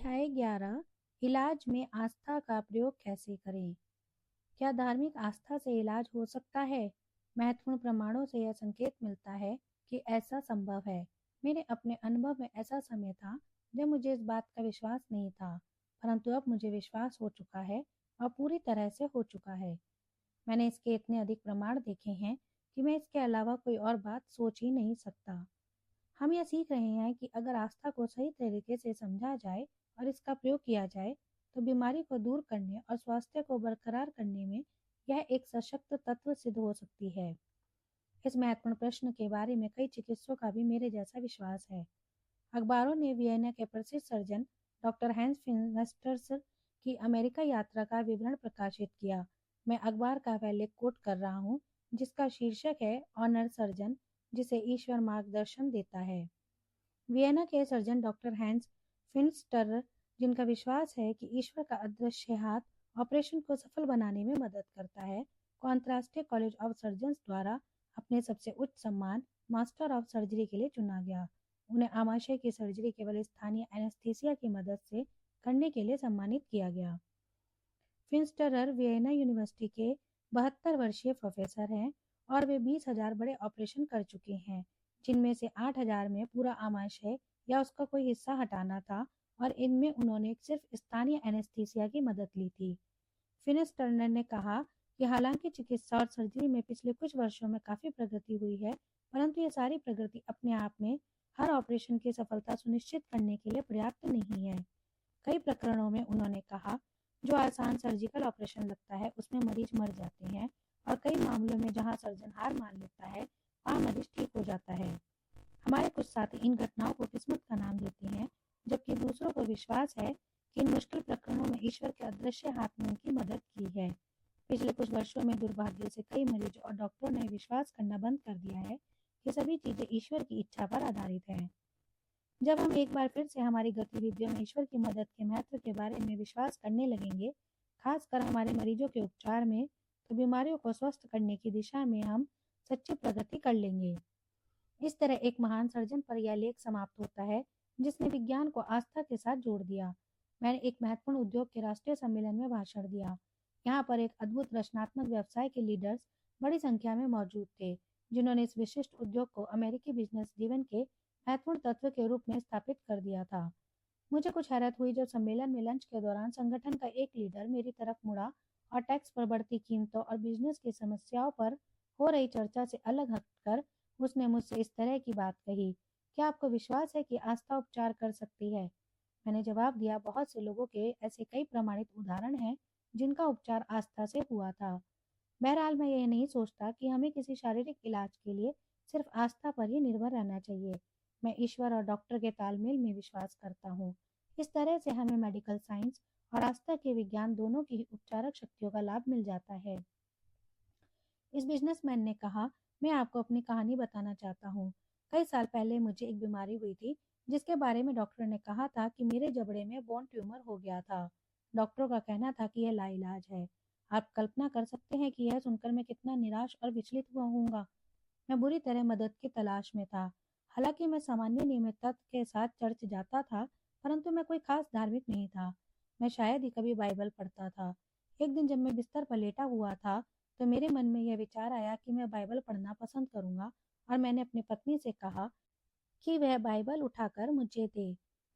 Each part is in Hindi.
अध्याय 11 इलाज में आस्था का प्रयोग कैसे करें? क्या धार्मिक आस्था से इलाज हो सकता है? महत्वपूर्ण प्रमाणों से यह संकेत मिलता है कि ऐसा संभव है। मेरे अपने अनुभव में ऐसा समय था जब मुझे इस बात का विश्वास नहीं था, परंतु अब मुझे विश्वास हो चुका है और पूरी तरह से हो चुका है। मैंने इसके इतने अधिक प्रमाण देखे हैं कि मैं इसके अलावा कोई और बात सोच ही नहीं सकता। हम यह सीख रहे हैं कि अगर आस्था को सही तरीके से समझा जाए और इसका प्रयोग किया जाए, तो बीमारी को दूर करने और स्वास्थ्य को बरकरार करने में यह एक सशक्त तत्व सिद्ध हो सकती है। इस महत्वपूर्ण प्रश्न के बारे में कई चिकित्सकों का भी मेरे जैसा विश्वास है। अखबारों ने वियना के प्रसिद्ध सर्जन डॉक्टर हैंस फिनस्टर्स की अमेरिका यात्रा का विवरण प्रकाशित किया। मैं अखबार का वह लेख कोट कर रहा हूँ जिसका शीर्षक है ऑनर सर्जन जिसे ईश्वर मार्गदर्शन देता है। वियना के सर्जन डॉक्टर हैंस फिनस्टर, जिनका विश्वास है कि ईश्वर का अदृश्य हाथ ऑपरेशन को सफल बनाने में मदद करता है, को अंतर्राष्ट्रीय कॉलेज ऑफ सर्जन्स द्वारा अपने सबसे उच्च सम्मान मास्टर ऑफ सर्जरी के लिए चुना गया। उन्हें आमाशय की सर्जरी केवल स्थानीय एनेस्थीसिया की मदद से करने के लिए सम्मानित किया गया। फिनस्टरर वियना यूनिवर्सिटी के 72 वर्षीय प्रोफेसर हैं और वे 20,000 बड़े ऑपरेशन कर चुके हैं, जिनमें से 8,000 में पूरा आमाशय या उसका कोई हिस्सा हटाना था और इनमें उन्होंने सिर्फ स्थानीय एनेस्थीसिया की मदद ली थी। फिनस्टरर ने कहा कि हालांकि चिकित्सा और सर्जरी में पिछले कुछ वर्षों में काफ़ी प्रगति हुई है, परंतु ये सारी प्रगति अपने आप में हर ऑपरेशन की सफलता सुनिश्चित करने के लिए पर्याप्त नहीं है। कई प्रकरणों में उन्होंने कहा, जो आसान सर्जिकल ऑपरेशन लगता है उसमें मरीज मर जाते हैं और कई मामलों में जहां सर्जन हार मान लेता है वहां मरीज ठीक हो जाता है। हमारे कुछ साथी इन घटनाओं को किस्मत का नाम देते हैं, जबकि दूसरों को विश्वास है कि इन मुश्किल प्रकरणों में ईश्वर के अदृश्य हाथ ने उनकी मदद की है। पिछले कुछ वर्षों में दुर्भाग्य से कई मरीजों और डॉक्टरों ने विश्वास करना बंद कर दिया है कि सभी चीजें ईश्वर की इच्छा पर आधारित हैं। जब हम एक बार फिर से हमारी गतिविधियों में ईश्वर की मदद के महत्व के बारे में विश्वास करने लगेंगे, खासकर हमारे मरीजों के उपचार में, तो बीमारियों को स्वस्थ करने की दिशा में हम सच्ची प्रगति कर लेंगे। इस तरह एक महान सर्जन पर यह लेख समाप्त होता है जिसने विज्ञान को आस्था के साथ जोड़ दिया। मैंने एक महत्वपूर्ण उद्योग के राष्ट्रीय सम्मेलन में भाषण दिया। यहाँ पर एक अद्भुत रचनात्मक व्यवसाय के लीडर्स बड़ी संख्या में मौजूद थे, जिन्होंने इस विशिष्ट उद्योग को अमेरिकी बिजनेस जीवन के महत्वपूर्ण तत्व के रूप में स्थापित कर दिया था। मुझे कुछ हैरत हुई जब सम्मेलन में लंच के दौरान संगठन का एक लीडर मेरी तरफ मुड़ा और टैक्स पर बढ़ती कीमतों और बिजनेस की समस्याओं पर हो रही चर्चा से अलग हटकर उसने मुझसे इस तरह की बात कही, क्या आपको विश्वास है कि आस्था उपचार कर सकती है? मैंने जवाब दिया, बहुत से लोगों के ऐसे कई प्रमाणित उदाहरण हैं जिनका उपचार आस्था से हुआ था। बहरहाल मैं यह नहीं सोचता कि हमें किसी शारीरिक इलाज के लिए सिर्फ आस्था पर ही निर्भर रहना चाहिए। मैं ईश्वर और डॉक्टर के तालमेल में विश्वास करता हूँ। इस तरह से हमें मेडिकल साइंस और आस्था के विज्ञान दोनों की ही उपचारक शक्तियों का लाभ मिल जाता है। इस बिजनेसमैन ने कहा, मैं आपको अपनी कहानी बताना चाहता हूँ। कई साल पहले मुझे एक बीमारी हुई थी जिसके बारे में डॉक्टर ने कहा था कि मेरे जबड़े में बोन ट्यूमर हो गया था। डॉक्टरों का कहना था कि यह लाइलाज है। आप कल्पना कर सकते हैं कि यह सुनकर मैं कितना निराश और विचलित हुआ होऊंगा। मैं बुरी तरह मदद की तलाश में था। हालांकि मैं सामान्य नियमितता के साथ चर्च जाता था, परंतु मैं कोई खास धार्मिक नहीं था। मैं शायद ही कभी बाइबल पढ़ता था। एक दिन जब मैं बिस्तर पर लेटा हुआ था, तो मेरे मन में यह विचार आया कि मैं बाइबल पढ़ना पसंद करूंगा और मैंने अपनी पत्नी से कहा कि वह बाइबल उठाकर मुझे दे।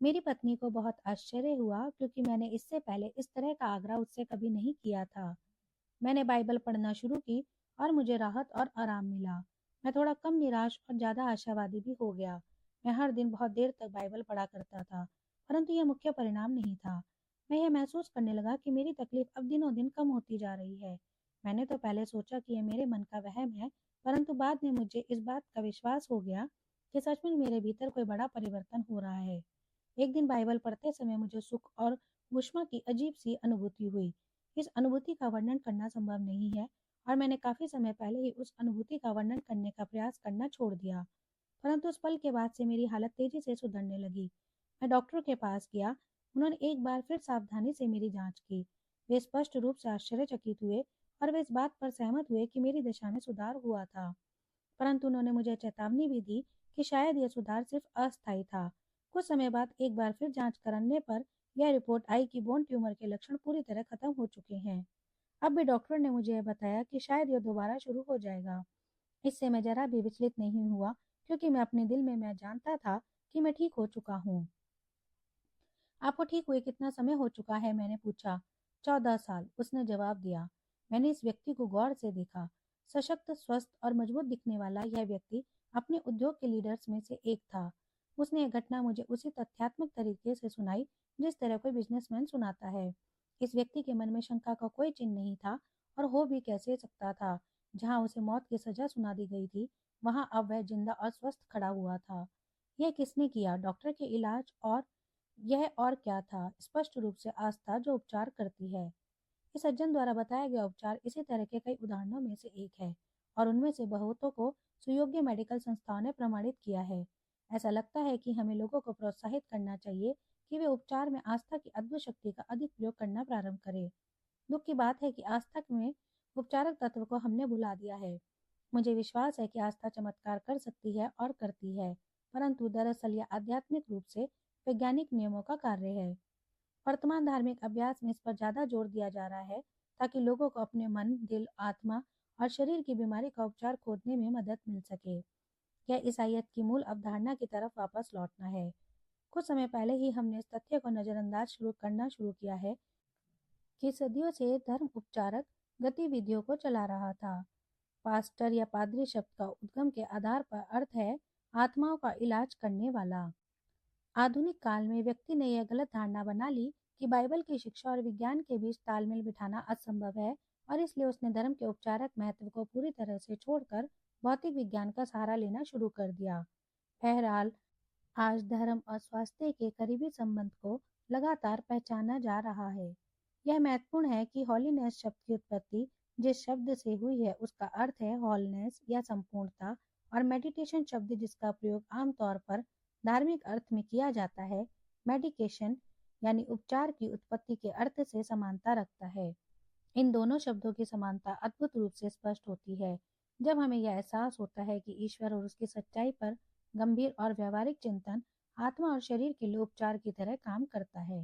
मेरी पत्नी को बहुत आश्चर्य हुआ क्योंकि मैंने इससे पहले इस तरह का आग्रह उससे कभी नहीं किया था। मैंने बाइबल पढ़ना शुरू की और मुझे राहत और आराम मिला। मैं थोड़ा कम निराश और ज़्यादा आशावादी भी हो गया। मैं हर दिन बहुत देर तक बाइबल पढ़ा करता था, परंतु यह मुख्य परिणाम नहीं था। मैं यह महसूस करने लगा कि मेरी तकलीफ अब दिनों दिन कम होती जा रही है। मैंने तो पहले सोचा कि यह मेरे मन का वहम है, परंतु बाद में मुझे इस बात का विश्वास हो गया कि सचमुच मेरे भीतर कोई बड़ा परिवर्तन हो रहा है। एक दिन बाइबल पढ़ते समय मुझे सुख और ऊष्मा की अजीब सी अनुभूति हुई। इस अनुभूति का वर्णन करना संभव नहीं है और मैंने काफी समय पहले ही उस अनुभूति का वर्णन करने का प्रयास करना छोड़ दिया। परंतु उस पल के बाद से मेरी हालत तेजी से सुधरने लगी। मैं डॉक्टर के पास गया। उन्होंने एक बार फिर सावधानी से मेरी जांच की। वे स्पष्ट रूप से आश्चर्यचकित हुए और वे इस बात पर सहमत हुए कि मेरी दशा में सुधार हुआ था। परंतु उन्होंने मुझे चेतावनी भी दी कि शायद यह सुधार सिर्फ अस्थायी था। कुछ समय बाद एक बार फिर जांच कराने पर यह रिपोर्ट आई कि बोन ट्यूमर के लक्षण पूरी तरह खत्म हो चुके हैं। अब भी डॉक्टर ने मुझे यह बताया कि शायद यह दोबारा शुरू हो जाएगा। इससे मैं जरा भी विचलित नहीं हुआ, क्योंकि मैं अपने दिल में मैं जानता था कि मैं ठीक हो चुका हूँ। आपको ठीक हुए कितना समय हो चुका है, मैंने पूछा। 14 साल, उसने जवाब दिया। मैंने इस व्यक्ति को गौर से देखा। सशक्त, स्वस्थ और मजबूत दिखने वाला यह व्यक्ति अपने उद्योग के लीडर्स में से एक था। उसने यह घटना मुझे उसी तथ्यात्मक तरीके से सुनाई जिस तरह कोई बिजनेसमैन सुनाता है। इस व्यक्ति के मन में शंका का कोई चिन्ह नहीं था, और हो भी कैसे सकता था। जहां उसे मौत की सजा सुना दी गई थी, वहां अब वह जिंदा और स्वस्थ खड़ा हुआ था। यह किसने किया? डॉक्टर के इलाज और क्या था? स्पष्ट रूप से आस्था, जो उपचार करती है। इस सज्जन द्वारा बताया गया उपचार इसी तरह के कई उदाहरणों में से एक है, और उनमें से बहुतों को सुयोग्य मेडिकल संस्थाओं ने प्रमाणित किया है। ऐसा लगता है कि हमें लोगों को प्रोत्साहित करना चाहिए कि वे उपचार में आस्था की अद्भुत शक्ति का अधिक प्रयोग करना प्रारंभ करें। दुख की बात है कि आस्था में उपचारक तत्व को हमने भुला दिया है। मुझे विश्वास है कि आस्था चमत्कार कर सकती है और करती है, परंतु दरअसल यह आध्यात्मिक रूप से वैज्ञानिक नियमों का कार्य है। वर्तमान धार्मिक अभ्यास में इस पर ज्यादा जोर दिया जा रहा है, ताकि लोगों को अपने मन, दिल, आत्मा और शरीर की बीमारी का उपचार खोजने में मदद मिल सके। यह ईसाइयत की मूल अवधारणा की तरफ वापस लौटना है। कुछ समय पहले ही हमने इस तथ्य को नजरअंदाज शुरू किया है कि सदियों से धर्म उपचारक गतिविधियों को चला रहा था। पास्टर या पादरी शब्द का उद्गम के आधार पर अर्थ है आत्माओं का इलाज करने वाला। आधुनिक काल में व्यक्ति ने यह गलत धारणा बना ली कि बाइबल की शिक्षा और विज्ञान के बीच तालमेल बिठाना असंभव है, और इसलिए उसने धर्म के उपचारक महत्व को पूरी तरह से छोड़कर भौतिक विज्ञान का सहारा लेना शुरू कर दिया। बहरहाल, आज धर्म और स्वास्थ्य के करीबी संबंध को लगातार पहचाना जा रहा है। यह महत्वपूर्ण है कि हॉलीनेस शब्द की उत्पत्ति जिस शब्द से हुई है उसका अर्थ है हॉलनेस या संपूर्णता, और मेडिटेशन शब्द जिसका प्रयोग आमतौर पर धार्मिक अर्थ में किया जाता है, मेडिकेशन यानी उपचार की उत्पत्ति के अर्थ से समानता रखता है। इन दोनों शब्दों की समानता अद्भुत रूप से स्पष्ट होती है जब हमें यह एहसास होता है कि ईश्वर और उसकी सच्चाई पर गंभीर और व्यवहारिक चिंतन आत्मा और शरीर के लिए उपचार की तरह काम करता है।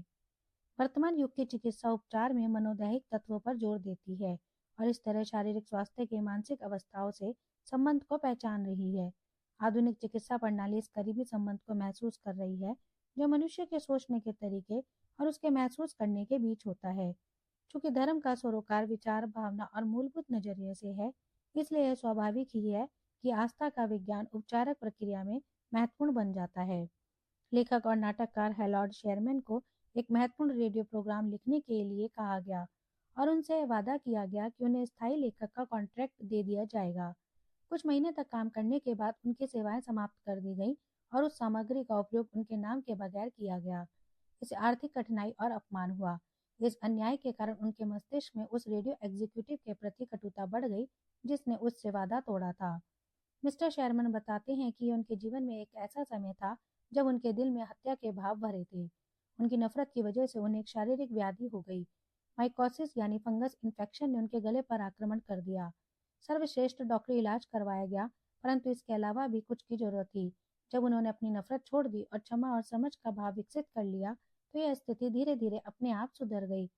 वर्तमान युग की चिकित्सा उपचार में मनोदैहिक तत्वों पर जोर देती है, और इस तरह शारीरिक स्वास्थ्य के मानसिक अवस्थाओं से संबंध को पहचान रही है। आधुनिक चिकित्सा प्रणाली इस करीबी संबंध को महसूस कर रही है, जो मनुष्य के सोचने के तरीके और उसके महसूस करने के बीच होता है। चूंकि धर्म का सरोकार विचार, भावना और मूलभूत नजरिए से है, इसलिए यह स्वाभाविक ही है कि आस्था का विज्ञान उपचारक प्रक्रिया में महत्वपूर्ण बन जाता है। लेखक और नाटककार हैरोल्ड शेरमैन को एक महत्वपूर्ण रेडियो प्रोग्राम लिखने के लिए कहा गया, और उनसे वादा किया गया कि उन्हें स्थायी लेखक का कॉन्ट्रैक्ट दे दिया जाएगा। कुछ महीने तक काम करने के बाद उनकी सेवाएं समाप्त कर दी गईं, और उस सामग्री का उपयोग उनके नाम के बगैर किया गया। इसे आर्थिक कठिनाई और अपमान हुआ। इस अन्याय के कारण उनके मस्तिष्क में उस रेडियो एग्जीक्यूटिव के प्रति कटुता बढ़ गई जिसने उससे वादा तोड़ा था। मिस्टर शेरमन बताते हैं कि उनके जीवन में एक ऐसा समय था जब उनके दिल में हत्या के भाव भरे थे। उनकी नफरत की वजह से उन्हें एक शारीरिक व्याधि हो गई। माइकोसिस यानी फंगस इन्फेक्शन ने उनके गले पर आक्रमण कर दिया। सर्वश्रेष्ठ डॉक्टरी इलाज करवाया गया, परंतु इसके अलावा भी कुछ की जरूरत थी। जब उन्होंने अपनी नफरत छोड़ दी और क्षमा और समझ का भाव विकसित कर लिया, तो यह स्थिति धीरे धीरे अपने आप सुधर गई।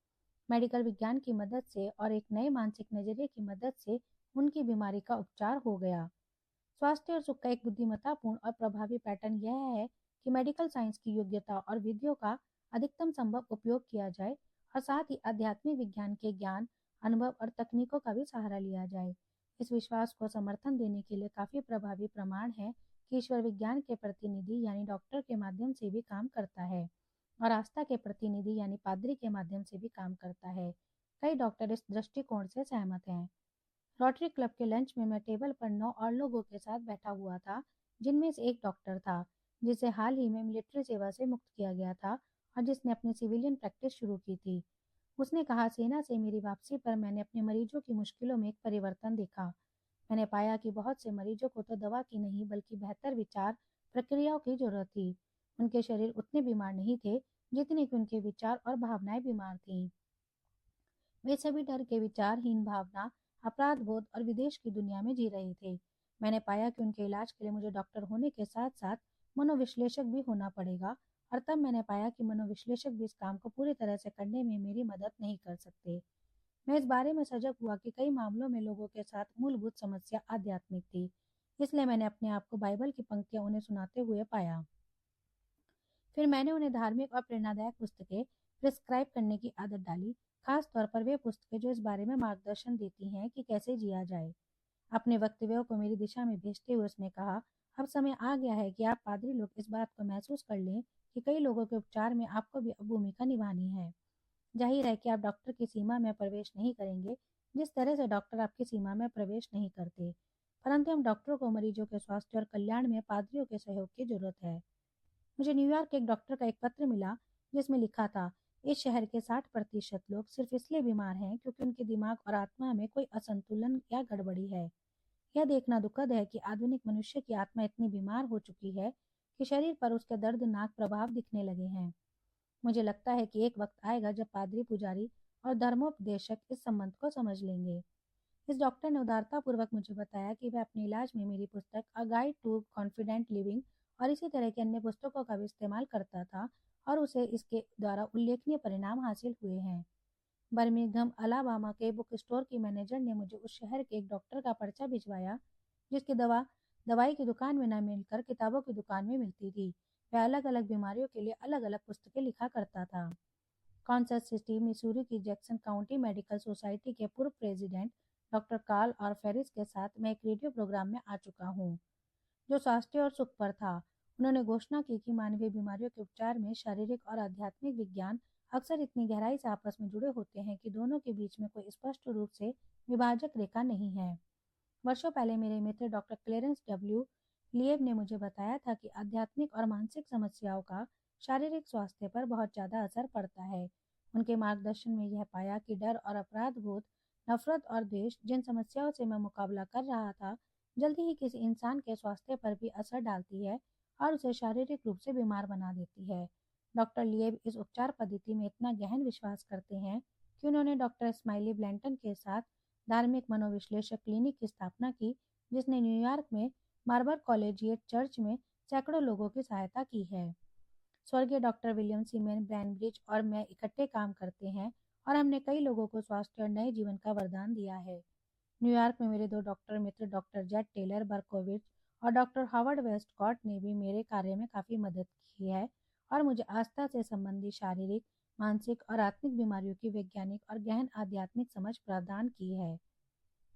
मेडिकल विज्ञान की मदद से और एक नए मानसिक नजरिए की मदद से उनकी बीमारी का उपचार हो गया। स्वास्थ्य और सुख का एक बुद्धिमत्तापूर्ण और प्रभावी पैटर्न यह है कि मेडिकल साइंस की योग्यता और विधियों का अधिकतम संभव उपयोग किया जाए, और साथ ही आध्यात्मिक विज्ञान के ज्ञान, अनुभव और तकनीकों का भी सहारा लिया जाए। इस विश्वास को समर्थन देने के लिए काफी प्रभावी प्रमाण है कि ईश्वर विज्ञान के प्रतिनिधि यानी डॉक्टर के माध्यम से भी काम करता है, और आस्था के प्रतिनिधि यानी पादरी के माध्यम से भी काम करता है। कई डॉक्टर इस दृष्टिकोण से सहमत हैं। रोटरी क्लब के लंच में मैं टेबल पर 9 और लोगों के साथ बैठा हुआ था, जिनमें से एक डॉक्टर था जिसे हाल ही में मिलिट्री सेवा से मुक्त किया गया था, और जिसने अपनी सिविलियन प्रैक्टिस शुरू की थी। उसने कहा, सेना से मेरी वापसी पर मैंने अपने मरीजों की मुश्किलों में एक परिवर्तन देखा। मैंने पाया कि बहुत से मरीजों को तो दवा की नहीं बल्कि बेहतर विचार प्रक्रियाओं की जरूरत थी। उनके शरीर उतने बीमार नहीं थे जितने कि उनके विचार और भावनाएं बीमार थीं। वे सभी डर के विचारहीन भावना, अपराध बोध और विदेश की दुनिया में जी रहे थे। मैंने पाया कि उनके इलाज के लिए मुझे डॉक्टर होने के साथ साथ मनोविश्लेषक भी होना पड़ेगा, और तब मैंने पाया कि मनोविश्लेषक भी इस काम को पूरी तरह से करने में मेरी मदद नहीं कर सकते। मैं इस बारे में सजग हुआ कि कई मामलों में लोगों के साथ मूलभूत समस्या आध्यात्मिक थी। इसलिए मैंने अपने आप को बाइबल की पंक्तियां उन्हें सुनाते हुए पाया। फिर मैंने उन्हें धार्मिक और प्रेरणादायक पुस्तकें प्रिस्क्राइब करने की आदत डाली, खास तौर पर वे पुस्तकें जो इस बारे में मार्गदर्शन देती हैं कि कैसे जिया जाए। अपने वक्तव्यों को मेरी दिशा में भेजते हुए उसने कहा, अब समय आ गया है कि आप पादरी लोग इस बात को महसूस कर लें कि कई लोगों के उपचार में आपको भी भूमिका निभानी है। जाहिर है कि आप डॉक्टर की सीमा में प्रवेश नहीं करेंगे, जिस तरह से डॉक्टर आपकी सीमा में प्रवेश नहीं करते, परंतु हम डॉक्टरों को मरीजों के स्वास्थ्य और कल्याण में पादरियों के सहयोग की जरूरत है। मुझे न्यूयॉर्क के एक डॉक्टर का एक पत्र मिला जिसमें लिखा था, इस शहर के 60% लोग सिर्फ इसलिए बीमार हैं क्योंकि उनके दिमाग और आत्मा में कोई असंतुलन या गड़बड़ी है। यह देखना दुखद है कि आधुनिक मनुष्य की आत्मा इतनी बीमार हो चुकी है कि शरीर पर उसके दर्दनाक प्रभाव दिखने लगे हैं। मुझे लगता है कि एक वक्त आएगा जब पादरी, पुजारी और धर्मोपदेशक इस संबंध को समझ लेंगे। इस डॉक्टर ने उदारतापूर्वक मुझे बताया कि वह अपने इलाज में मेरी पुस्तक a guide to confident living और इसी तरह की अन्य पुस्तकों का भी इस्तेमाल करता था, और उसे इसके द्वारा उल्लेखनीय परिणाम हासिल हुए हैं। बर्मिंघम, अलाबामा के बुक स्टोर की मैनेजर ने मुझे उस शहर के एक डॉक्टर का पर्चा भिजवाया जिसकी दवाई की दुकान में न मिलकर किताबों की दुकान में मिलती थी। वह अलग अलग बीमारियों के लिए अलग अलग पुस्तकें लिखा करता था। कॉन्सस सिटी, मिसूरी की जैक्सन काउंटी मेडिकल सोसाइटी के पूर्व प्रेसिडेंट डॉक्टर कार्ल और फेरिस के साथ मैं एक रेडियो प्रोग्राम में आ चुका हूँ जो स्वास्थ्य और सुख पर था। उन्होंने घोषणा की कि मानवीय बीमारियों के उपचार में शारीरिक और आध्यात्मिक विज्ञान अक्सर इतनी गहराई से आपस में जुड़े होते हैं कि दोनों के बीच में कोई स्पष्ट रूप से विभाजक रेखा नहीं है। वर्षों पहले मेरे मित्र डॉक्टर क्लेरेंस डब्ल्यू लिएव ने मुझे बताया था कि आध्यात्मिक और मानसिक समस्याओं का शारीरिक स्वास्थ्य पर बहुत ज़्यादा असर पड़ता है। उनके मार्गदर्शन में यह पाया कि डर और अपराध बोध, नफरत और द्वेष, जिन समस्याओं से मैं मुकाबला कर रहा था, जल्दी ही किसी इंसान के स्वास्थ्य पर भी असर डालती है और उसे शारीरिक रूप से बीमार बना देती है। डॉक्टर लिएव इस उपचार पद्धति में इतना गहन विश्वास करते हैं कि उन्होंने डॉक्टर स्माइली ब्लैंटन के साथ धार्मिक मनोविश्लेषक क्लिनिक की स्थापना की, जिसने न्यूयॉर्क में मार्बर कॉलेजिएट चर्च में सैकड़ों लोगों की सहायता की है। स्वर्गीय डॉक्टर विलियम सीमेन ब्रैनब्रिज और मैं इकट्ठे काम करते हैं और हमने कई लोगों को स्वास्थ्य और नए जीवन का वरदान दिया है। न्यूयॉर्क में मेरे 2 डॉक्टर मित्र डॉक्टर जेड टेलर बर्कोविच और डॉक्टर हावर्ड वेस्टकॉट ने भी मेरे कार्य में काफ़ी मदद की है और मुझे आस्था से संबंधित शारीरिक, मानसिक और आत्मिक बीमारियों की वैज्ञानिक और गहन आध्यात्मिक समझ प्रदान की है।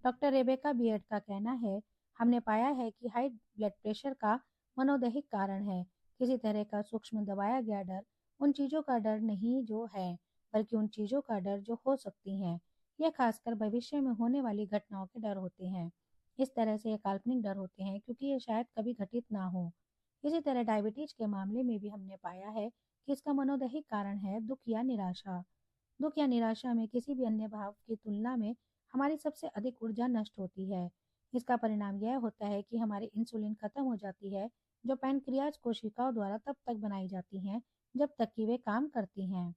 डॉक्टर रेबेका बियर्ड का कहना है, हमने पाया है कि हाई ब्लड प्रेशर का मनोदैहिक कारण है। किसी तरह का सूक्ष्म दबाया गया डर उन चीज़ों का डर नहीं जो है, बल्कि उन चीज़ों का डर जो हो सकती हैं। यह खासकर भविष्य में होने वाली घटनाओं के डर होते हैं। इस तरह से ये काल्पनिक डर होते हैं क्योंकि ये शायद कभी घटित ना हो। इसी तरह डायबिटीज के मामले में भी हमने पाया है कि इसका मनोदैहिक कारण है दुख या निराशा। दुख या निराशा में किसी भी अन्य भाव की तुलना में हमारी सबसे अधिक ऊर्जा नष्ट होती है। इसका परिणाम यह होता है कि हमारी इंसुलिन खत्म हो जाती है, जो पैनक्रियाज कोशिकाओं द्वारा तब तक बनाई जाती हैं जब तक कि वे काम करती हैं।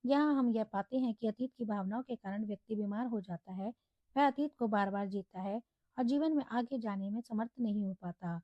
यहाँ हम यह पाते हैं कि अतीत की भावनाओं के कारण व्यक्ति बीमार हो जाता है। वह अतीत को बार बार जीता है और जीवन में आगे जाने में समर्थ नहीं हो पाता।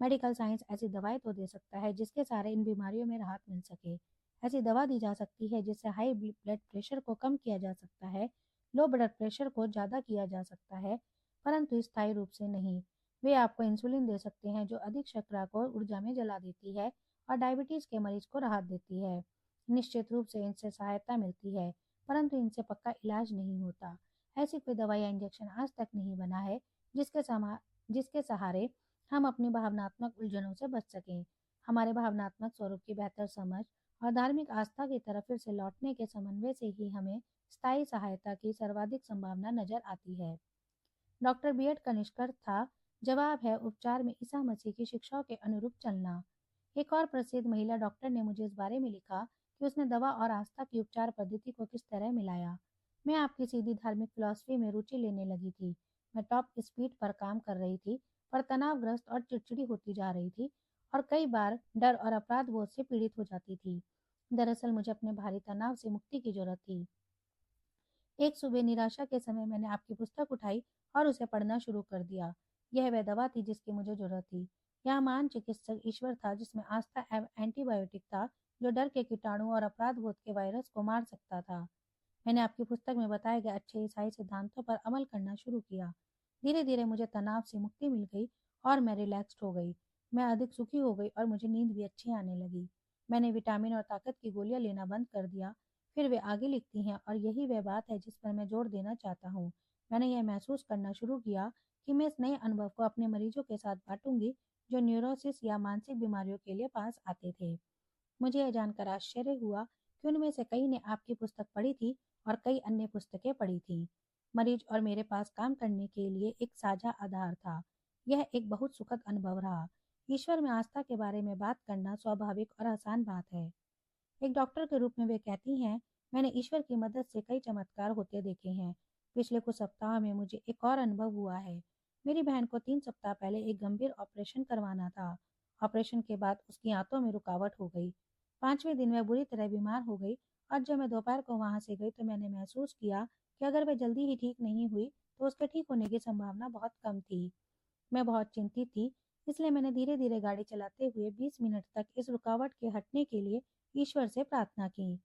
मेडिकल साइंस ऐसी दवाएं तो दे सकता है जिसके सहारे इन बीमारियों में राहत मिल सके। ऐसी दवा दी जा सकती है जिससे हाई ब्लड प्रेशर को कम किया जा सकता है, लो ब्लड प्रेशर को ज़्यादा किया जा सकता है, परंतु स्थायी रूप से नहीं। वे आपको इंसुलिन दे सकते हैं जो अधिक शर्करा को ऊर्जा में जला देती है और डायबिटीज़ के मरीज को राहत देती है। निश्चित रूप से इनसे सहायता मिलती है, परंतु इनसे पक्का इलाज नहीं होता। ऐसी कोई दवा या इंजेक्शन आज तक नहीं बना है जिसके सहारे हम अपनी भावनात्मक उलझनों से बच सकें। हमारे भावनात्मक स्वरूप की बेहतर समझ और धार्मिक आस्था की तरफ फिर से लौटने के समन्वय से ही हमें स्थायी सहायता की सर्वाधिक संभावना नजर आती है। डॉक्टर बियर्ड का निष्कर्ष था, जवाब है उपचार में ईसा मसीह की शिक्षाओं के अनुरूप चलना। एक और प्रसिद्ध महिला डॉक्टर ने मुझे इस बारे में लिखा कि उसने दवा और आस्था की उपचार पद्धति को किस तरह मिलाया। मैं आपकी सीधी धार्मिक फिलॉसफी में रुचि लेने लगी थी। मैं टॉप स्पीड पर काम कर रही थी, पर तनावग्रस्त और चिड़चिड़ी होती जा रही थी और कई बार डर और अपराध बोध से पीड़ित हो जाती थी। दरअसल मुझे अपने भारी तनाव से मुक्ति की जरूरत थी। एक सुबह निराशा के समय मैंने आपकी पुस्तक उठाई और उसे पढ़ना शुरू कर दिया। यह वह दवा थी जिसकी मुझे जरूरत थी। यह महान चिकित्सक ईश्वर था जिसमें आस्था एवं एंटीबायोटिक था जो डर के कीटाणु और अपराध बोध के वायरस को मार सकता था। मैंने आपकी पुस्तक में बताए गए अच्छे ईसाई सिद्धांतों पर अमल करना शुरू किया। धीरे धीरे मुझे तनाव से मुक्ति मिल गई और मैं रिलैक्स्ड हो गई। मैं अधिक सुखी हो गई और मुझे नींद भी अच्छी आने लगी। मैंने विटामिन और ताकत की गोलियां लेना बंद कर दिया। फिर वे आगे लिखती हैं और यही वह बात है जिस पर मैं जोर देना चाहता हूँ। मैंने यह महसूस करना शुरू किया कि मैं इस नए अनुभव को अपने मरीजों के साथ बांटूंगी जो न्यूरोसिस या मानसिक बीमारियों के लिए पास आते थे। मुझे यह जानकर आश्चर्य हुआ कि उनमें से कई ने आपकी पुस्तक पढ़ी थी और कई अन्य पुस्तकें पढ़ी थी। मरीज और मेरे पास काम करने के लिए एक साझा आधार था। यह एक बहुत सुखद अनुभव रहा। ईश्वर में आस्था के बारे में बात करना स्वाभाविक और आसान बात है। एक डॉक्टर के रूप में वे कहती हैं, मैंने ईश्वर की मदद से कई चमत्कार होते देखे हैं। पिछले कुछ सप्ताह में मुझे एक और अनुभव हुआ है। मेरी बहन को 3 सप्ताह पहले एक गंभीर ऑपरेशन करवाना था। ऑपरेशन के बाद उसकी आंतों में रुकावट हो गई। 5वें दिन वह बुरी तरह बीमार हो गई और जब मैं दोपहर को वहां से गई तो मैंने महसूस किया कि अगर वह जल्दी ही ठीक नहीं हुई तो उसके ठीक होने की संभावना बहुत कम थी। मैं बहुत चिंतित थी, इसलिए मैंने धीरे धीरे गाड़ी चलाते हुए 20 मिनट तक इस रुकावट के हटने के लिए ईश्वर से प्रार्थना की।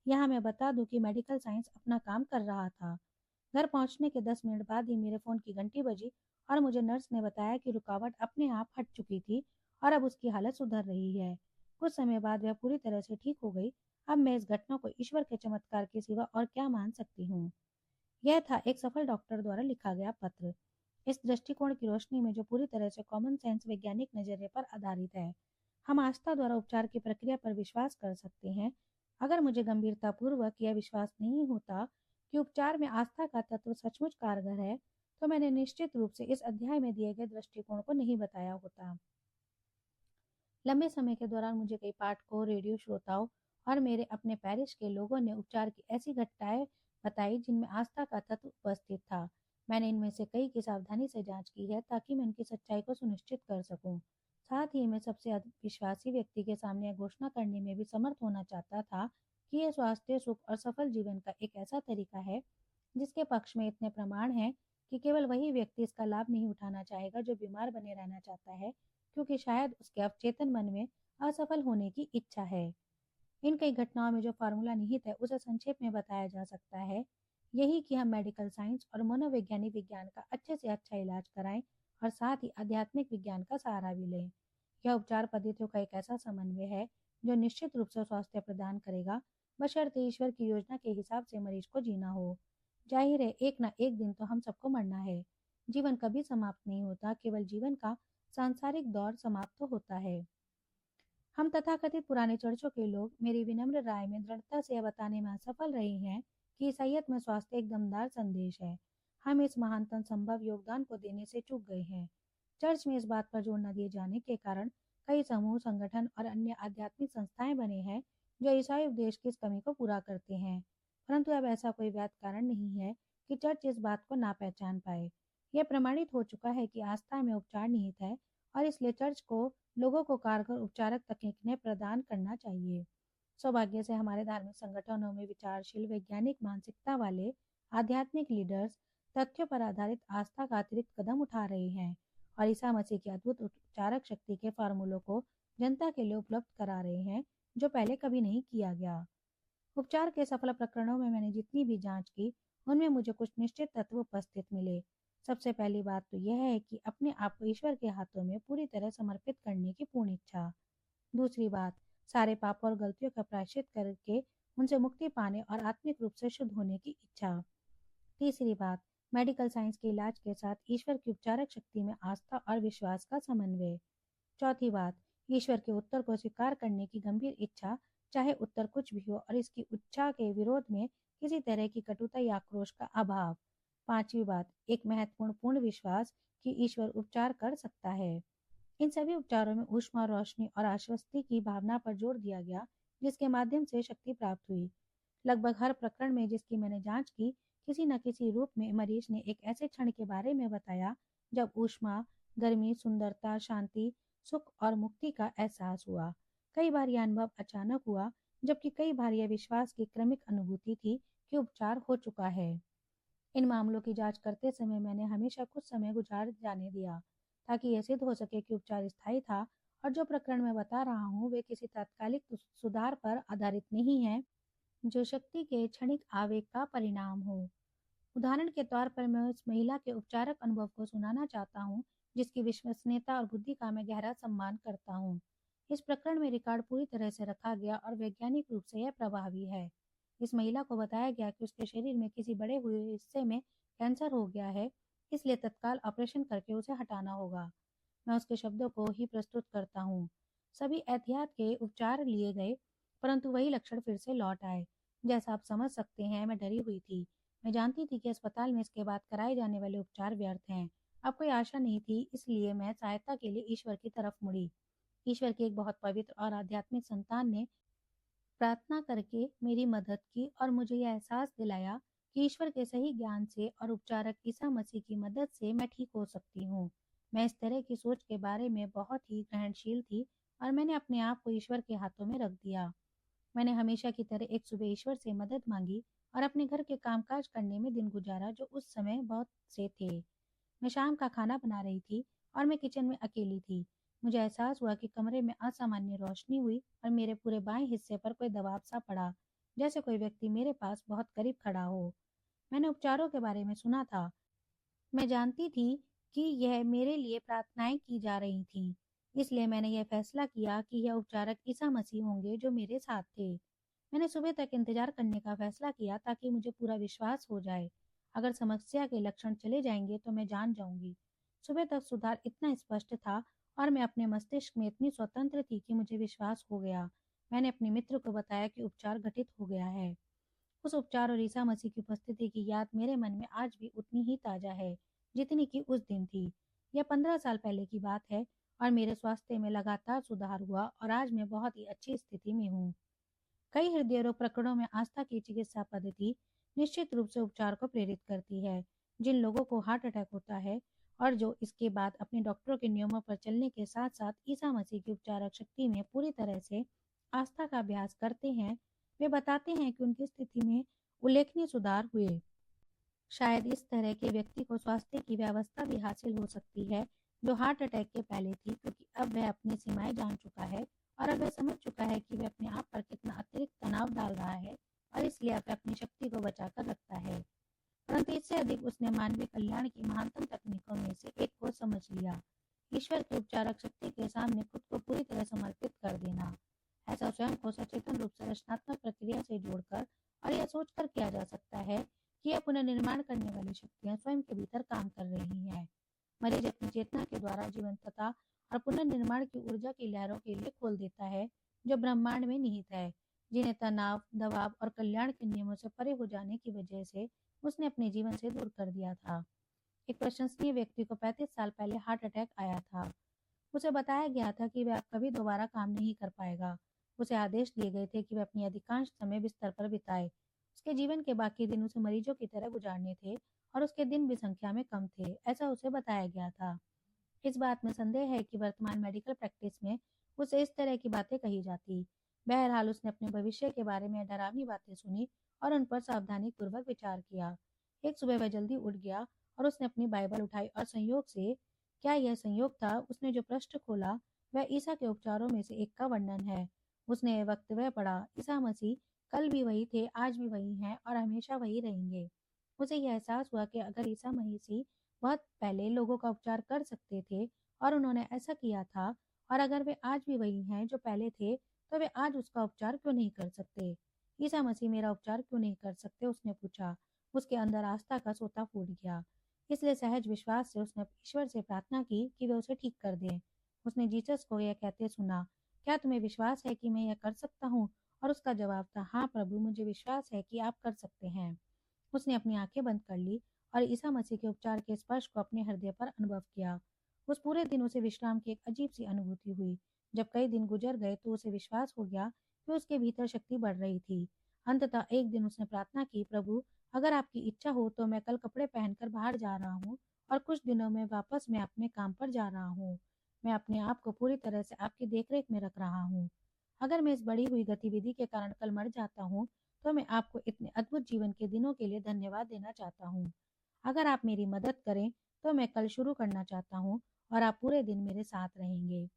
यहाँ मैं बता दूं कि मेडिकल साइंस अपना काम कर रहा था। घर पहुंचने के 10 मिनट बाद ही मेरे फोन की घंटी बजी और मुझे नर्स ने बताया कि रुकावट अपने आप हट चुकी थी और अब उसकी हालत सुधर रही है। कुछ समय बाद वह पूरी तरह से ठीक हो गई। अब मैं इस घटना को ईश्वर के चमत्कार के सिवा और क्या मान सकती हूँ। यह था एक सफल डॉक्टर द्वारा लिखा गया पत्र। इस दृष्टिकोण की रोशनी में जो पूरी तरह से कॉमन सेंस वैज्ञानिक नजरिए पर आधारित है, हम आस्था द्वारा उपचार की प्रक्रिया पर विश्वास कर सकते हैं। अगर मुझे गंभीरतापूर्वक यह विश्वास नहीं होता कि उपचार में आस्था का तत्व सचमुच कारगर है, तो मैंने निश्चित रूप से इस अध्याय में दिए गए दृष्टिकोण को नहीं बताया होता। लंबे समय के दौरान मुझे कई पाठकों, रेडियो श्रोताओं और मेरे अपने पैरिश के लोगों ने उपचार की ऐसी घटनाएं बताई जिनमें आस्था का तत्व उपस्थित था। मैंने इनमें से कई की सावधानी से जांच की है ताकि मैं इनकी सच्चाई को सुनिश्चित कर सकूं। साथ ही मैं सबसे अधिक विश्वासी व्यक्ति के सामने यह घोषणा करने में भी समर्थ होना चाहता था कि यह स्वास्थ्य, सुख और सफल जीवन का एक ऐसा तरीका है जिसके पक्ष में इतने प्रमाण हैं कि केवल वही व्यक्ति इसका लाभ नहीं उठाना चाहेगा जो बीमार बने रहना चाहता है, क्योंकि शायद उसके अवचेतन मन में असफल होने की इच्छा है। इन कई घटनाओं में जो फार्मूला निहित है उसे संक्षेप में बताया जा सकता है, यही कि हम मेडिकल साइंस और मनोवैज्ञानिक विज्ञान का अच्छे से अच्छा इलाज कराएं और साथ ही आध्यात्मिक विज्ञान का सहारा भी लें। यह उपचार पद्धतियों का एक ऐसा समन्वय है जो निश्चित रूप से स्वास्थ्य प्रदान करेगा, बशर्ते ईश्वर की योजना के हिसाब से मरीज को जीना हो। जाहिर है, एक ना एक दिन तो हम सबको मरना है। जीवन कभी समाप्त नहीं होता, केवल जीवन का सांसारिक दौर समाप्त तो होता है। हम तथाकथित पुराने चर्चों के लोग मेरी विनम्र राय में दृढ़ता से यह बताने में असफल रहे हैं कि ईसाइयत में स्वास्थ्य एक दमदार संदेश है। हम इस महानतम संभव योगदान को देने से चूक गए हैं। चर्च में इस बात पर जोर न दिए जाने के कारण कई समूह, संगठन और अन्य आध्यात्मिक संस्थाएं बने हैं जो ईसाई उपदेश की इस कमी को पूरा करते हैं। परंतु अब ऐसा कोई वैध कारण नहीं है कि चर्च इस बात को ना पहचान पाए। यह प्रमाणित हो चुका है कि आस्था में उपचार निहित है और इसलिए चर्च को लोगों को कारगर उपचारक तकनीकें प्रदान करना चाहिए। सौभाग्य से हमारे धार्मिक संगठनों में विचारशील, वैज्ञानिक मानसिकता वाले आध्यात्मिक लीडर्स तथ्यों पर आधारित आस्था का अतिरिक्त कदम उठा रहे हैं और ईसा मसीह की अद्भुत उपचारक शक्ति के फार्मूलों को जनता के लिए उपलब्ध करा रहे हैं जो पहले कभी नहीं किया गया। उपचार के सफल प्रकरणों में मैंने जितनी भी जांच की, उनमें मुझे कुछ निश्चित तत्व उपस्थित मिले। सबसे पहली बात तो यह है कि अपने आप को ईश्वर के हाथों में पूरी तरह समर्पित करने की पूर्ण इच्छा। दूसरी बात, सारे पापों और गलतियों का प्रायश्चित करके उनसे मुक्ति पाने और आत्मिक रूप से शुद्ध होने की इच्छा। तीसरी बात, मेडिकल साइंस के इलाज के साथ ईश्वर की उपचारक शक्ति में आस्था और विश्वास का समन्वय। चौथी बात, ईश्वर के उत्तर को स्वीकार करने की गंभीर इच्छा, चाहे उत्तर कुछ भी हो, और इसकी इच्छा के विरोध में किसी तरह की कटुता या आक्रोश का अभाव। पांचवी बात, एक महत्वपूर्ण पूर्ण विश्वास कि ईश्वर उपचार कर सकता है। इन सभी उपचारों में ऊष्मा, रोशनी और आश्वस्ति की भावना पर जोर दिया गया, जिसके माध्यम से शक्ति प्राप्त हुई। लगभग हर प्रकरण में जिसकी मैंने जांच की, किसी न किसी रूप में मरीज ने एक ऐसे क्षण के बारे में बताया जब ऊष्मा, गर्मी, सुंदरता, शांति, सुख और मुक्ति का एहसास हुआ। कई बार यह अनुभव अचानक हुआ, जबकि कई बार यह विश्वास की क्रमिक अनुभूति थी कि उपचार हो चुका है। इन मामलों की जांच करते समय मैंने हमेशा कुछ समय गुजार जाने दिया ताकि यह सिद्ध हो सके कि उपचार स्थायी था और जो प्रकरण मैं बता रहा हूँ वे किसी तात्कालिक सुधार पर आधारित नहीं है जो शक्ति के क्षणिक आवेग का परिणाम हो। उदाहरण के तौर पर मैं उस महिला के उपचारक अनुभव को सुनाना चाहता हूँ जिसकी विश्वसनीयता और बुद्धि का मैं गहरा सम्मान करता हूँ। इस प्रकरण में रिकॉर्ड पूरी तरह से रखा गया और वैज्ञानिक रूप से यह प्रभावी है। इस महिला को बताया गया कि उसके शरीर में किसी बड़े हुए हिस्से में कैंसर हो गया है, इसलिए तत्काल ऑपरेशन करके उसे हटाना होगा। मैं उसके शब्दों को ही प्रस्तुत करता हूँ। सभी एहतियात के उपचार लिए गए, परंतु वही लक्षण फिर से लौट आए। जैसा आप समझ सकते हैं, मैं डरी हुई थी। मैं जानती थी कि अस्पताल में इसके बाद कराए जाने वाले उपचार व्यर्थ हैं। अब कोई आशा नहीं थी, इसलिए मैं सहायता के लिए ईश्वर की तरफ मुड़ी। ईश्वर की एक बहुत पवित्र और आध्यात्मिक संतान ने प्रार्थना करके मेरी मदद की और मुझे यह एहसास दिलाया कि ईश्वर के सही ज्ञान से और उपचारक ईसा मसीह की मदद से मैं ठीक हो सकती हूँ। मैं इस तरह की सोच के बारे में बहुत ही ग्रहणशील थी और मैंने अपने आप को ईश्वर के हाथों में रख दिया। मैंने हमेशा की तरह एक सुबह ईश्वर से मदद मांगी और अपने घर के कामकाज करने में दिन गुजारा जो उस समय बहुत से थे। मैं शाम का खाना बना रही थी और मैं किचन में अकेली थी। मुझे एहसास हुआ कि कमरे में असामान्य रोशनी हुई और मेरे पूरे बाएं हिस्से पर कोई दबाव सा पड़ा, जैसे कोई व्यक्ति मेरे पास बहुत करीब खड़ा हो। मैंने उपचारों के बारे में सुना था। मैं जानती थी कि यह मेरे लिए प्रार्थनाएं की जा रही थीं। इसलिए मैंने यह फैसला किया कि यह उपचारक ईसा मसीह होंगे जो मेरे साथ थे। मैंने सुबह तक इंतजार करने का फैसला किया ताकि मुझे पूरा विश्वास हो जाए। अगर समस्या के लक्षण चले जाएंगे तो मैं जान जाऊंगी। सुबह तक सुधार इतना स्पष्ट था और मैं अपने मस्तिष्क में इतनी स्वतंत्र थी कि मुझे विश्वास हो गया। मैंने अपने मित्र को बताया कि उपचार घटित हो गया है। उस उपचार और ईसा मसीह की उपस्थिति की याद मेरे मन में आज भी उतनी ही ताजा है जितनी कि उस दिन थी। यह 15 साल पहले की बात है और मेरे स्वास्थ्य में लगातार सुधार हुआ और आज मैं बहुत ही अच्छी स्थिति में हूँ। कई हृदय रोग प्रकरणों में आस्था की चिकित्सा पद्धति निश्चित रूप से उपचार को प्रेरित करती है। जिन लोगों को हार्ट अटैक होता है और जो इसके बाद अपने डॉक्टरों के नियमों पर चलने के साथ साथ ईसा मसीह की उपचारक शक्ति में पूरी तरह से आस्था का अभ्यास करते हैं, वे बताते हैं कि उनकी स्थिति में उल्लेखनीय सुधार हुए। शायद इस तरह के व्यक्ति को स्वास्थ्य की व्यवस्था भी हासिल हो सकती है जो हार्ट अटैक के पहले थी, क्योंकि अब वह अपनी सीमाएं जान चुका है और अब वह समझ चुका है कि वह अपने आप पर कितना अतिरिक्त तनाव डाल रहा है और इसलिए अब वह अपनी शक्ति को बचाकर रखता है। परंतु इससे अधिक उसने मानवीय कल्याण की महानतम तकनीकों में से एक को समझ लिया, ईश्वर की उपचारक शक्ति के सामने खुद को पूरी तरह समर्पित कर देना। ऐसा स्वयं को सचेतन रूप से रचनात्मक प्रक्रिया से जोड़कर और यह सोचकर किया जा सकता है कि यह पुनर्निर्माण करने वाली शक्तियां स्वयं के भीतर काम कर रही हैं। मरीज अपनी चेतना के द्वारा जीवंतता और पुनर्निर्माण की ऊर्जा की लहरों के लिए खोल देता है जो ब्रह्मांड में निहित है, जिन्हें तनाव, दबाव और कल्याण के नियमों से परे हो जाने की वजह से उसने अपने जीवन से दूर कर दिया था। एक प्रशंसनीय व्यक्ति को 35 साल पहले हार्ट अटैक आया था। उसे बताया गया था कि वह अब कभी दोबारा काम नहीं कर पाएगा। उसे आदेश दिए गए थे कि वह अपनी अधिकांश समय बिस्तर पर बिताए। उसके जीवन के बाकी दिन उसे मरीजों की तरह गुजारने थे और उसके दिन भी संख्या में कम थे, ऐसा उसे बताया गया था। इस बात में संदेह है कि वर्तमान मेडिकल प्रैक्टिस में उसे इस तरह की बातें कही जाती। बहरहाल उसने अपने भविष्य के बारे में डरावनी बातें सुनी और उन पर सावधानी पूर्वक विचार किया। एक सुबह वह जल्दी उठ गया और उसने अपनी बाइबल उठाई और संयोग से, क्या यह संयोग था, उसने जो पृष्ठ खोला वह ईसा के उपचारों में से एक का वर्णन है। उसने यह वक्तव्य पढ़ा, ईसा मसीह कल भी वही थे, आज भी वही हैं और हमेशा वही रहेंगे। उसे यह एहसास हुआ कि अगर ईसा मसीह बहुत पहले लोगों का उपचार कर सकते थे और उन्होंने ऐसा किया था, और अगर वे आज भी वही हैं जो पहले थे, तो वे आज उसका उपचार क्यों नहीं कर सकते? ईसा मसीह मेरा उपचार क्यों नहीं कर सकते? उसने पूछा। उसके अंदर आस्था का सोता फूट गया। इसलिए सहज विश्वास से उसने ईश्वर से प्रार्थना की कि वे उसे ठीक कर दें। उसने जीसस को यह कहते सुना, क्या तुम्हें विश्वास है कि मैं यह कर सकता हूँ? और उसका जवाब था, हाँ प्रभु, मुझे विश्वास है कि आप कर सकते हैं। उसने अपनी आंखें बंद कर ली और ईसा मसीह के उपचार के स्पर्श को अपने हृदय पर अनुभव किया। उस पूरे दिन उसे विश्राम की एक अजीब सी अनुभूति हुई। जब कई दिन गुजर गए तो उसे विश्वास हो गया कि उसके भीतर शक्ति बढ़ रही थी। अंततः एक दिन उसने प्रार्थना की, प्रभु, अगर आपकी इच्छा हो तो मैं कल कपड़े पहनकर बाहर जा रहा हूँ और कुछ दिनों में वापस मैं अपने काम पर जा रहा हूँ। मैं अपने आप को पूरी तरह से आपकी देखरेख में रख रहा हूँ। अगर मैं इस बढ़ी हुई गतिविधि के कारण कल मर जाता हूँ तो मैं आपको इतने अद्भुत जीवन के दिनों के लिए धन्यवाद देना चाहता हूँ। अगर आप मेरी मदद करें तो मैं कल शुरू करना चाहता हूँ और आप पूरे दिन मेरे साथ रहेंगे।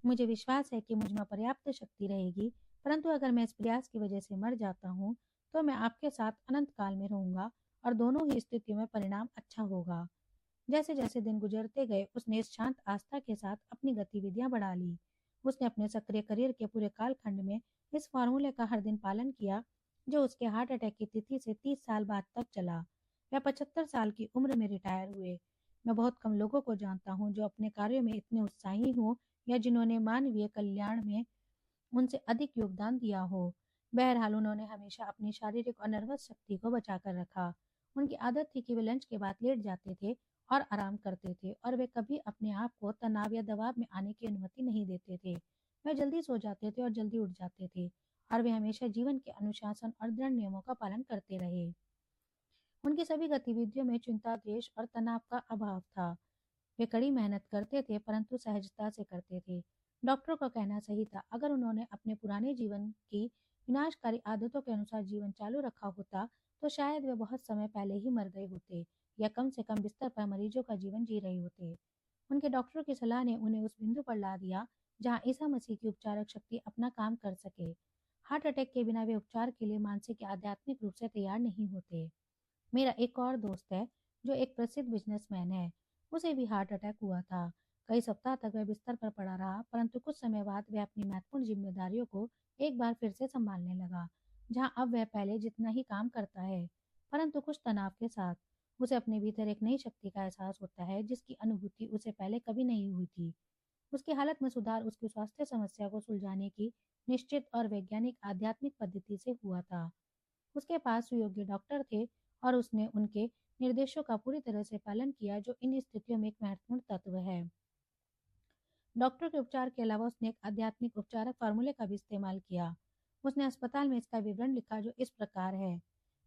मुझे विश्वास है कि मुझ में पर्याप्त शक्ति रहेगी, परंतु अगर मैं इस प्रयास की वजह से मर जाता हूँ तो मैं आपके साथ अनंत काल में रहूंगा और दोनों ही स्थितियों में परिणाम अच्छा होगा। जैसे जैसे दिन गुजरते गए उसने इस शांत आस्था के साथ अपनी गतिविधियां बढ़ा ली। उसने अपने सक्रिय करियर के पूरे कालखंड में इस फार्मूले का हर दिन पालन किया, जो उसके हार्ट अटैक की तिथि से 30 साल बाद तक चला। वह 75 साल की उम्र में रिटायर हुए। मैं बहुत कम लोगों को जानता हूँ जो अपने कार्यों में इतने उत्साही हों या जिन्होंने मानवीय कल्याण में उनसे अधिक योगदान दिया हो। बहरहाल उन्होंने हमेशा अपनी शारीरिक और नर्वस शक्ति को बचाकर रखा। उनकी आदत थी कि वे लंच के बाद लेट जाते थे और आराम करते थे, और वे कभी अपने आप को तनाव या दबाव में आने की अनुमति नहीं देते थे। वे जल्दी सो जाते थे और जल्दी उठ जाते थे, और वे हमेशा जीवन के अनुशासन और दृढ़ नियमों का पालन करते रहे। उनकी सभी गतिविधियों में चिंता, द्वेष और तनाव का अभाव था। वे कड़ी मेहनत करते थे, परंतु सहजता से करते थे। डॉक्टरों का कहना सही था। अगर उन्होंने अपने पुराने जीवन की विनाशकारी आदतों के अनुसार जीवन चालू रखा होता तो शायद वे बहुत समय पहले ही मर गए होते, या कम से कम बिस्तर पर मरीजों का जीवन जी रहे होते। उनके डॉक्टरों की सलाह ने उन्हें उस बिंदु पर ला दिया जहां ईसा मसीह की उपचारक शक्ति अपना काम कर सके। हार्ट अटैक के बिना वे उपचार के लिए मानसिक या आध्यात्मिक रूप से तैयार नहीं होते। मेरा एक और दोस्त है जो एक प्रसिद्ध बिजनेसमैन है। उसे भी हार्ट अटैक हुआ था। कई सप्ताह तक वह बिस्तर पर पड़ा रहा, परंतु कुछ समय बाद वह अपनी महत्वपूर्ण जिम्मेदारियों को एक बार फिर से संभालने लगा, जहां अब वह पहले जितना ही काम करता है, परंतु कुछ तनाव के साथ। उसे अपने भीतर एक नई शक्ति का एहसास होता है जिसकी अनुभूति उसे पहले कभी नहीं हुई थी। उसकी हालत में सुधार उसकी स्वास्थ्य समस्या को सुलझाने की निश्चित और वैज्ञानिक आध्यात्मिक पद्धति से हुआ था। उसके पास सुयोग्य डॉक्टर थे और उसने उनके निर्देशों का पूरी तरह से पालन किया, जो इन स्थितियों में एक महत्वपूर्ण तत्व है। डॉक्टर के उपचार के अलावा उसने एक आध्यात्मिक उपचारक फार्मूले का भी इस्तेमाल किया। उसने अस्पताल में इसका विवरण लिखा, जो इस प्रकार है।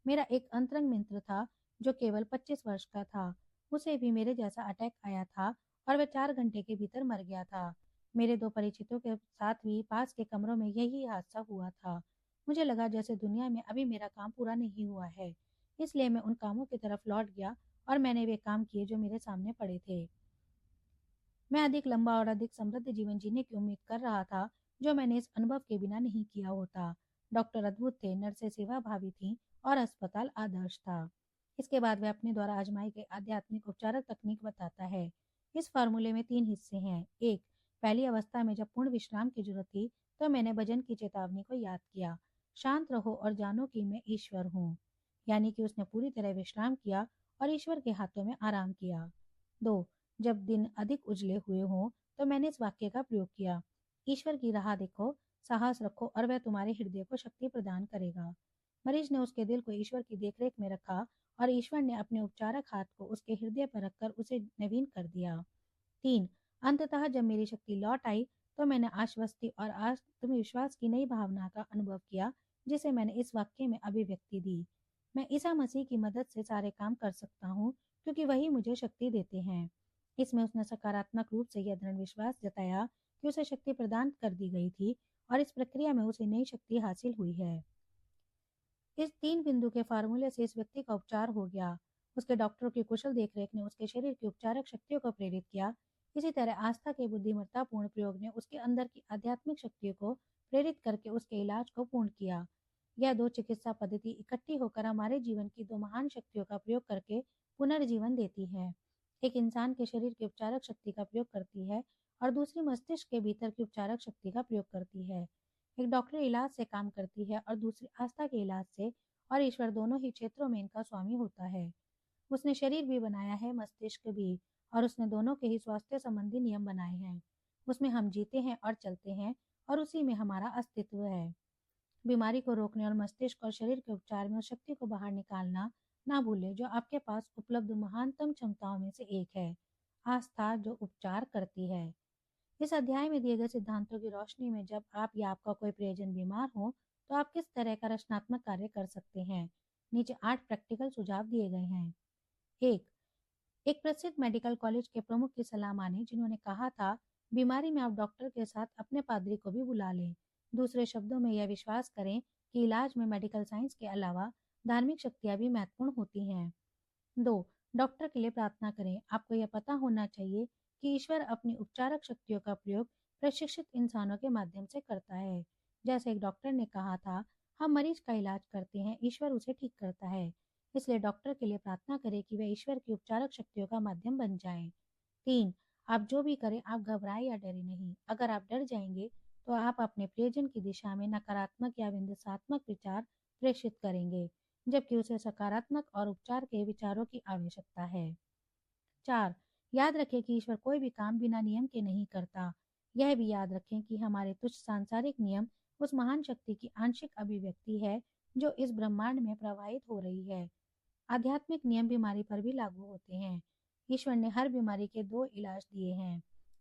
मेरा एक अंतरंग मित्र था जो केवल 25 वर्ष का था। उसे भी मेरे जैसा अटैक आया था और वह 4 घंटे के भीतर मर गया था। मेरे दो परिचितों के साथ भी पास के कमरों में यही हादसा हुआ था। मुझे लगा जैसे दुनिया में अभी मेरा काम पूरा नहीं हुआ है, इसलिए मैं उन कामों की तरफ लौट गया और मैंने वे काम किए जो मेरे सामने पड़े थे। मैं अधिक लंबा और अधिक समृद्ध जीवन जीने की उम्मीद कर रहा था, जो मैंने इस अनुभव के बिना नहीं किया होता। डॉक्टर अद्भुत थे, नर्सें सेवा भावी थीं और अस्पताल आदर्श था। इसके बाद वह अपने द्वारा आजमाई गई आध्यात्मिक उपचारक तकनीक बताता है। इस फार्मूले में 3 हिस्से हैं। एक, पहली अवस्था में जब पूर्ण विश्राम की जरूरत थी तो मैंने भजन की चेतावनी को याद किया, शांत रहो और जानो कि मैं ईश्वर हूँ। यानी कि उसने पूरी तरह विश्राम किया और ईश्वर के हाथों में आराम किया। दो, जब दिन अधिक उजले हुए हों तो मैंने इस वाक्य का प्रयोग किया, ईश्वर की राह देखो, साहस रखो और वह तुम्हारे हृदय को शक्ति प्रदान करेगा। मरीज ने उसके दिल को ईश्वर की देखरेख में रखा और ईश्वर ने अपने उपचारक हाथ को उसके हृदय पर रखकर उसे नवीन कर दिया। 3, अंततः जब मेरी शक्ति लौट आई तो मैंने आश्वस्ति और आत्मविश्वास की नई भावना का अनुभव किया, जिसे मैंने इस वाक्य में अभिव्यक्ति दी। मैं ईसा मसीह की मदद से सारे काम कर सकता हूँ, क्योंकि वही मुझे शक्ति देते हैं। इसमें उसने सकारात्मक रूप से यह दृढ़ विश्वास जताया कि उसे शक्ति प्रदान कर दी गई थी और इस प्रक्रिया में उसे नई शक्ति हासिल हुई है। इस 3 बिंदु के फार्मूले से इस व्यक्ति का उपचार हो गया। उसके डॉक्टरों की कुशल देखरेख ने उसके शरीर की उपचारक शक्तियों को प्रेरित किया। इसी तरह आस्था के बुद्धिमत्तापूर्ण प्रयोग ने उसके अंदर की आध्यात्मिक शक्तियों को प्रेरित करके उसके इलाज को पूर्ण किया। यह दो चिकित्सा पद्धति इकट्ठी होकर हमारे जीवन की दो महान शक्तियों का प्रयोग करके पुनर्जीवन देती है। एक इंसान के शरीर की उपचारक शक्ति का प्रयोग करती है और दूसरी मस्तिष्क के भीतर की उपचारक शक्ति का प्रयोग करती है। एक डॉक्टरी इलाज से काम करती है और दूसरी आस्था के इलाज से, और ईश्वर दोनों ही क्षेत्रों में इनका स्वामी होता है। उसने शरीर भी बनाया है, मस्तिष्क भी, और उसने दोनों के ही स्वास्थ्य संबंधी नियम बनाए हैं। उसमें हम जीते हैं और चलते हैं और उसी में हमारा अस्तित्व है। बीमारी को रोकने और मस्तिष्क और शरीर के उपचार में उस शक्ति को बाहर निकालना ना भूले जो आपके पास उपलब्ध महानतम क्षमताओं में से एक है, आस्था जो उपचार करती है। इस अध्याय में दिए गए सिद्धांतों की रोशनी में जब आप या आपका कोई प्रियजन बीमार हो तो आप किस तरह का रचनात्मक कार्य कर सकते हैं। नीचे 8 प्रैक्टिकल सुझाव दिए गए हैं। एक, एक प्रसिद्ध मेडिकल कॉलेज के प्रमुख की सलाह माने, जिन्होंने कहा था, बीमारी में आप डॉक्टर के साथ अपने पादरी को भी बुला लें। दूसरे शब्दों में यह विश्वास करें कि इलाज में मेडिकल साइंस के अलावा धार्मिक शक्तियां भी महत्वपूर्ण होती हैं। 2, डॉक्टर के लिए प्रार्थना करें। आपको यह पता होना चाहिए कि ईश्वर अपनी उपचारक शक्तियों का प्रयोग प्रशिक्षित इंसानों के माध्यम से करता है। जैसे एक डॉक्टर ने कहा था, हम मरीज का इलाज करते हैं, ईश्वर उसे ठीक करता है। इसलिए डॉक्टर के लिए प्रार्थना करें कि वह ईश्वर की उपचारक शक्तियों का माध्यम बन जाएं। 3. आप जो भी करें, आप घबराएं या डरे नहीं। अगर आप डर जाएंगे तो आप अपने प्रियजन की दिशा में नकारात्मक या विंध्यात्मक विचार प्रेषित करेंगे, जबकि उसे सकारात्मक और उपचार के विचारों की आवश्यकता है। 4. याद रखें कि ईश्वर कोई भी काम बिना नियम के नहीं करता। यह भी याद रखें कि हमारे तुच्छ सांसारिक नियम उस महान शक्ति की आंशिक अभिव्यक्ति है जो इस ब्रह्मांड में प्रवाहित हो रही है। आध्यात्मिक नियम बीमारी पर भी लागू होते हैं। ईश्वर ने हर बीमारी के दो इलाज दिए हैं।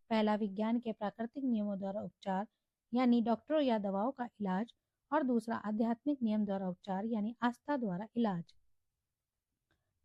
पहला विज्ञान के प्राकृतिक नियमों द्वारा उपचार यानी डॉक्टरों या दवाओं का इलाज, और दूसरा आध्यात्मिक नियम द्वारा उपचार यानी आस्था द्वारा इलाज।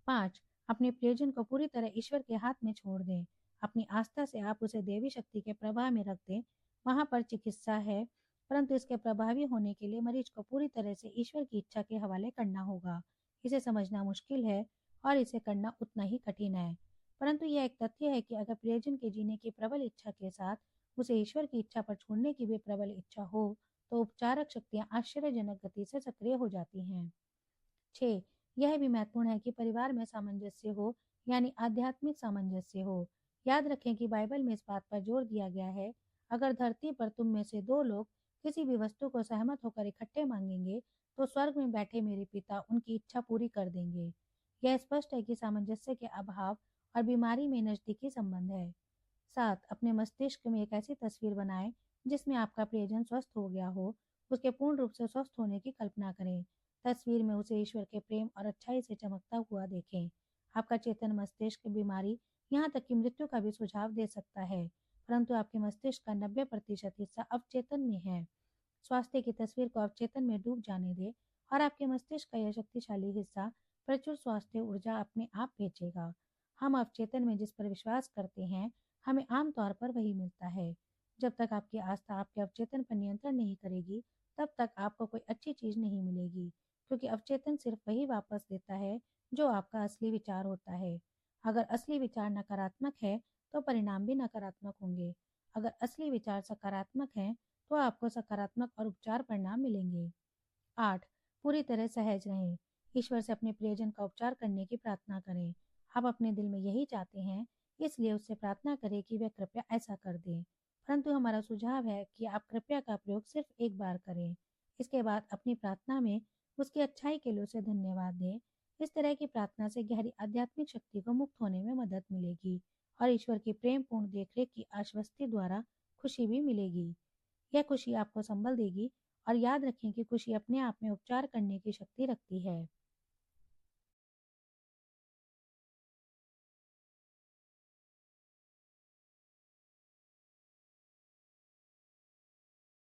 5. अपने प्रियजन को पूरी तरह ईश्वर के हाथ में छोड़ दें। अपनी आस्था से आप उसे देवी शक्ति के प्रवाह में रख दें। वहां पर चिकित्सा है, परंतु इसके प्रभावी होने के लिए मरीज को पूरी तरह से ईश्वर की इच्छा के हवाले करना होगा। इसे समझना मुश्किल है और इसे करना उतना ही कठिन है, परंतु यह एक तथ्य है कि अगर प्रियजन के जीने की प्रबल इच्छा के साथ उसे ईश्वर की इच्छा पर छोड़ने की भी प्रबल इच्छा हो तो उपचारक शक्तियां आश्चर्यजनक गति से सक्रिय हो जाती हैं। 6. यह भी महत्वपूर्ण है कि परिवार में सामंजस्य हो, यानी आध्यात्मिक सामंजस्य हो। याद रखें कि बाइबल में इस बात पर जोर दिया गया है, अगर धरती पर तुम में से दो लोग किसी भी वस्तु को सहमत होकर इकट्ठे मांगेंगे तो स्वर्ग में बैठे मेरे पिता उनकी इच्छा पूरी कर देंगे। यह स्पष्ट है कि सामंजस्य के अभाव और बीमारी में नजदीकी संबंध है। 7. अपने मस्तिष्क में एक ऐसी तस्वीर बनाएं जिसमें आपका प्रियजन स्वस्थ हो गया हो। उसके पूर्ण रूप से स्वस्थ होने की कल्पना करें। तस्वीर में उसे ईश्वर के प्रेम और अच्छाई से चमकता हुआ देखें। आपका चेतन मस्तिष्क बीमारी, यहाँ तक कि मृत्यु का भी सुझाव दे सकता है, परंतु आपके मस्तिष्क का 90% हिस्सा अवचेतन में है। स्वास्थ्य की तस्वीर को अवचेतन में डूब जाने दे और आपके मस्तिष्क का यह शक्तिशाली हिस्सा प्रचुर स्वास्थ्य ऊर्जा अपने आप भेजेगा। हम अवचेतन में जिस पर विश्वास करते हैं, हमें आमतौर पर वही मिलता है। जब तक आपकी आस्था आपके अवचेतन पर नियंत्रण नहीं करेगी, तब तक आपको कोई अच्छी चीज नहीं मिलेगी, क्योंकि अवचेतन सिर्फ वही वापस देता है जो आपका असली विचार होता है। अगर असली विचार नकारात्मक है तो परिणाम भी नकारात्मक होंगे। अगर असली विचार सकारात्मक है तो आपको सकारात्मक और उपचार परिणाम मिलेंगे। 8. पूरी तरह सहज रहें। ईश्वर से अपने प्रियजन का उपचार करने की प्रार्थना करें। आप अपने दिल में यही चाहते हैं, इसलिए उससे प्रार्थना करें कि वह कृपया ऐसा कर दे। परंतु हमारा सुझाव है कि आप कृपया का प्रयोग सिर्फ एक बार करें। इसके बाद अपनी प्रार्थना में उसकी अच्छाई के लिए उसे धन्यवाद दें। इस तरह की प्रार्थना से गहरी आध्यात्मिक शक्ति को मुक्त होने में मदद मिलेगी और ईश्वर की प्रेम पूर्ण देखरेख की आश्वस्ति द्वारा खुशी भी मिलेगी। यह खुशी आपको संबल देगी, और याद रखें कि खुशी अपने आप में उपचार करने की शक्ति रखती है।